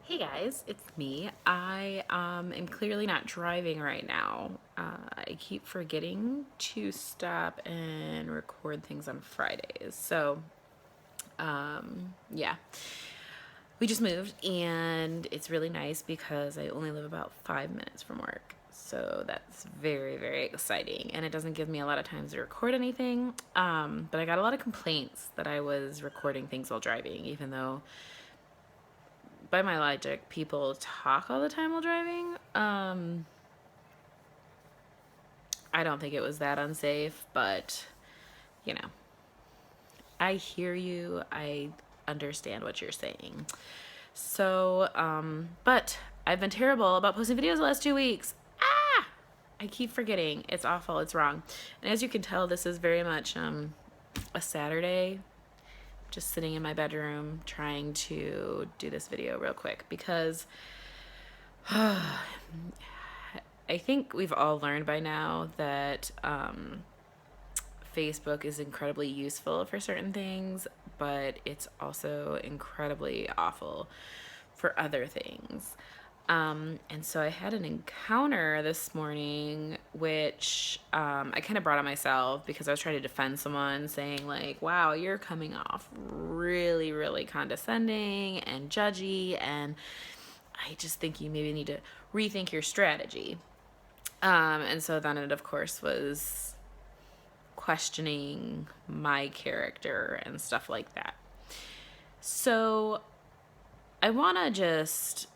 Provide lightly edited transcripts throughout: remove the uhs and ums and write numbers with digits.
Hey guys, it's me. I am clearly not driving right now. I keep forgetting to stop and record things on Fridays. Yeah. We just moved and it's really nice because I only live about 5 minutes from work. So that's very, very exciting. And it doesn't give me a lot of time to record anything. But I got a lot of complaints that I was recording things while driving, even though by my logic, people talk all the time while driving. I don't think it was that unsafe, but you know, I hear you. I understand what you're saying. But I've been terrible about posting videos the last 2 weeks. I keep forgetting. It's awful. It's wrong. And as you can tell, this is very much a Saturday. Just sitting in my bedroom trying to do this video real quick because I think we've all learned by now that Facebook is incredibly useful for certain things, but it's also incredibly awful for other things. And so I had an encounter this morning, which I kind of brought on myself because I was trying to defend someone saying, like, wow, you're coming off really, really condescending and judgy. And I just think you maybe need to rethink your strategy. And so then it, of course, was questioning my character and stuff like that. So I want to just.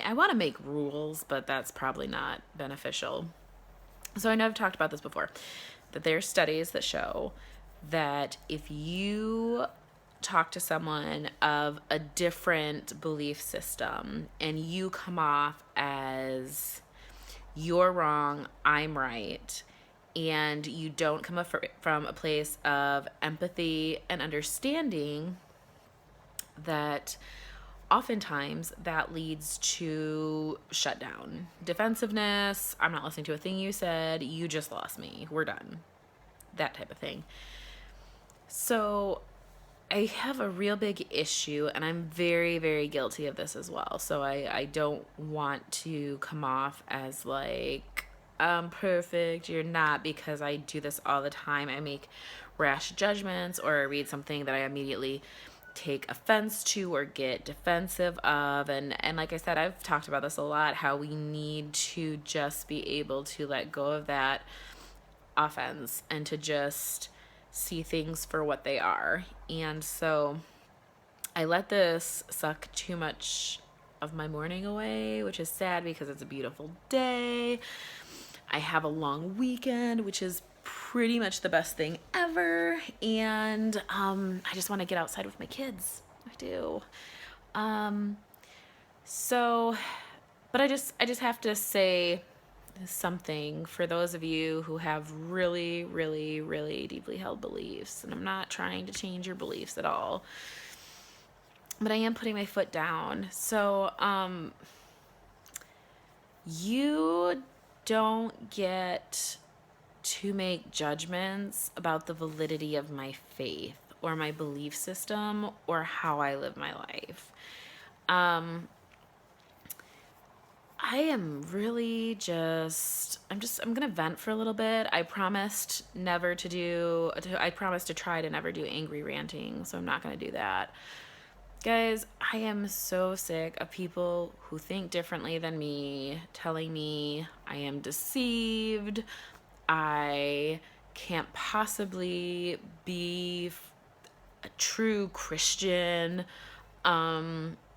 I want to make rules, but that's probably not beneficial. So I know I've talked about this before, that there are studies that show that if you talk to someone of a different belief system and you come off as you're wrong, I'm right, and you don't come up from a place of empathy and understanding, that oftentimes that leads to shutdown, defensiveness. I'm not listening to a thing you said. You just lost me. We're done. That type of thing. So I have a real big issue, and I'm very, very guilty of this as well. So I don't want to come off as like, I'm perfect, you're not, because I do this all the time. I make rash judgments, or I read something that I immediately take offense to or get defensive of. And like I said, I've talked about this a lot, how we need to just be able to let go of that offense and to just see things for what they are. And so I let this suck too much of my morning away, which is sad because it's a beautiful day. I have a long weekend, which is pretty much the best thing ever. And I just want to get outside with my kids. I do. Um, so, but I just have to say something for those of you who have really, really, really deeply held beliefs. And I'm not trying to change your beliefs at all, but I am putting my foot down. So, you don't get to make judgments about the validity of my faith or my belief system or how I live my life. I am really I'm going to vent for a little bit. I promised I promised to try to never do angry ranting, so I'm not going to do that. Guys, I am so sick of people who think differently than me telling me I am deceived. I can't possibly be a true Christian,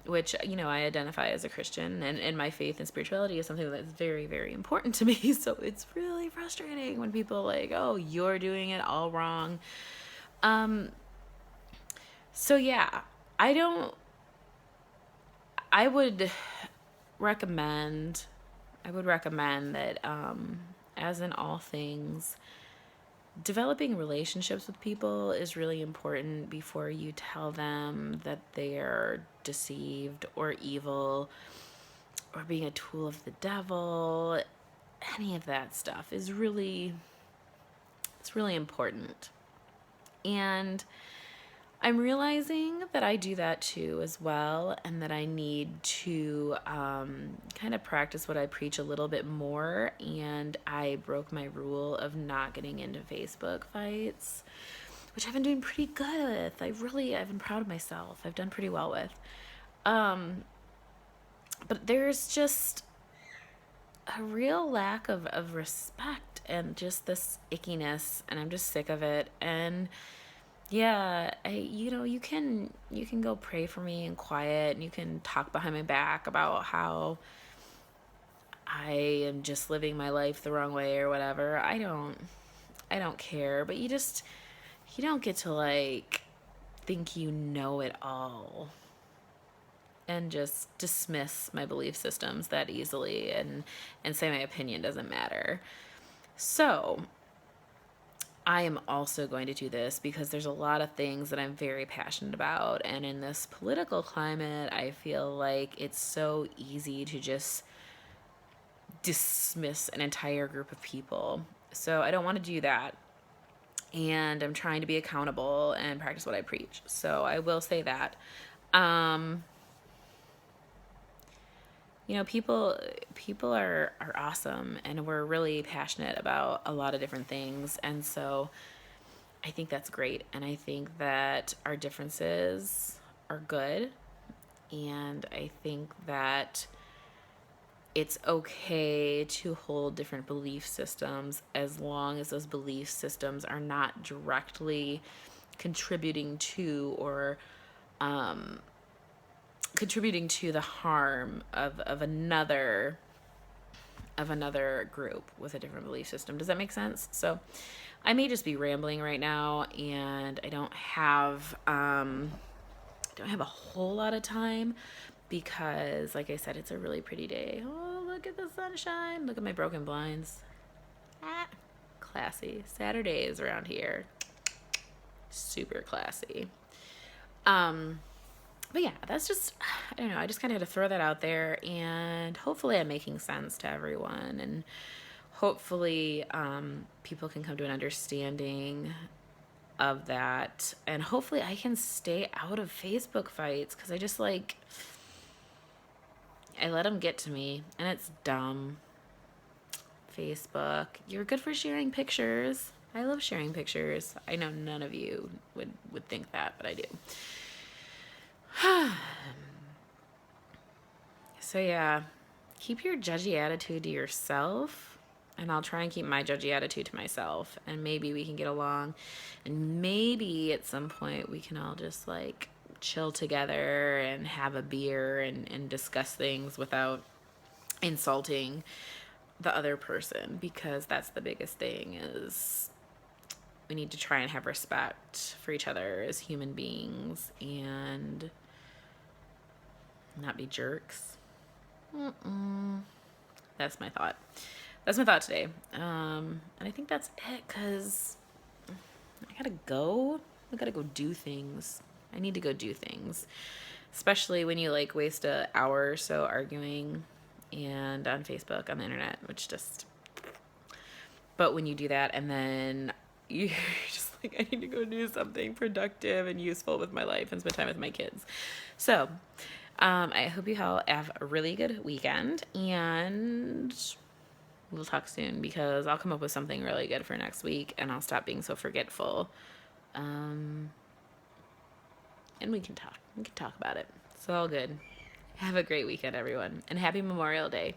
which, I identify as a Christian, and my faith and spirituality is something that's very, very important to me. So it's really frustrating when people are like, oh, you're doing it all wrong. So yeah, I don't, I would recommend, that, as in all things, developing relationships with people is really important before you tell them that they're deceived or evil or being a tool of the devil. Any of that stuff is really, it's really important. And I'm realizing that I do that too as well, and that I need to kind of practice what I preach a little bit more. And I broke my rule of not getting into Facebook fights, which I've been doing pretty good with. I've been proud of myself. I've done pretty well with. Um, but there's just a real lack of respect and just this ickiness, and I'm just sick of it. And yeah, you can go pray for me in quiet, and you can talk behind my back about how I am just living my life the wrong way or whatever. I don't care, but you don't get to like think you know it all and just dismiss my belief systems that easily, and say my opinion doesn't matter. So, I am also going to do this because there's a lot of things that I'm very passionate about. And in this political climate, I feel like it's so easy to just dismiss an entire group of people. So I don't want to do that. And I'm trying to be accountable and practice what I preach. So I will say that. Um, people are awesome, and we're really passionate about a lot of different things. And so I think that's great. And I think that our differences are good. And I think that it's okay to hold different belief systems as long as those belief systems are not directly contributing to or contributing to the harm of another group with a different belief system. Does that make sense? So I may just be rambling right now, and I don't have a whole lot of time because, like I said, it's a really pretty day. Oh, look at the sunshine. Look at my broken blinds. Ah, classy. Saturdays around here. Super classy. Um, but yeah, that's just, I don't know. I just kind of had to throw that out there, and hopefully I'm making sense to everyone, and hopefully people can come to an understanding of that, and hopefully I can stay out of Facebook fights because I let them get to me, and it's dumb. Facebook, you're good for sharing pictures. I love sharing pictures. I know none of you would think that, but I do. So yeah, keep your judgy attitude to yourself, and I'll try and keep my judgy attitude to myself, and maybe we can get along, and maybe at some point we can all just like chill together and have a beer and discuss things without insulting the other person, because that's the biggest thing. Is we need to try and have respect for each other as human beings and not be jerks. That's my thought. That's my thought today. And I think that's it, because I gotta go. I gotta go do things. I need to go do things. Especially when you like waste an hour or so arguing and on Facebook, on the internet, which just. But when you do that and then you're just like, I need to go do something productive and useful with my life and spend time with my kids. So, I hope you all have a really good weekend, and we'll talk soon, because I'll come up with something really good for next week, and I'll stop being so forgetful. And we can talk. We can talk about it. It's all good. Have a great weekend, everyone, and happy Memorial Day.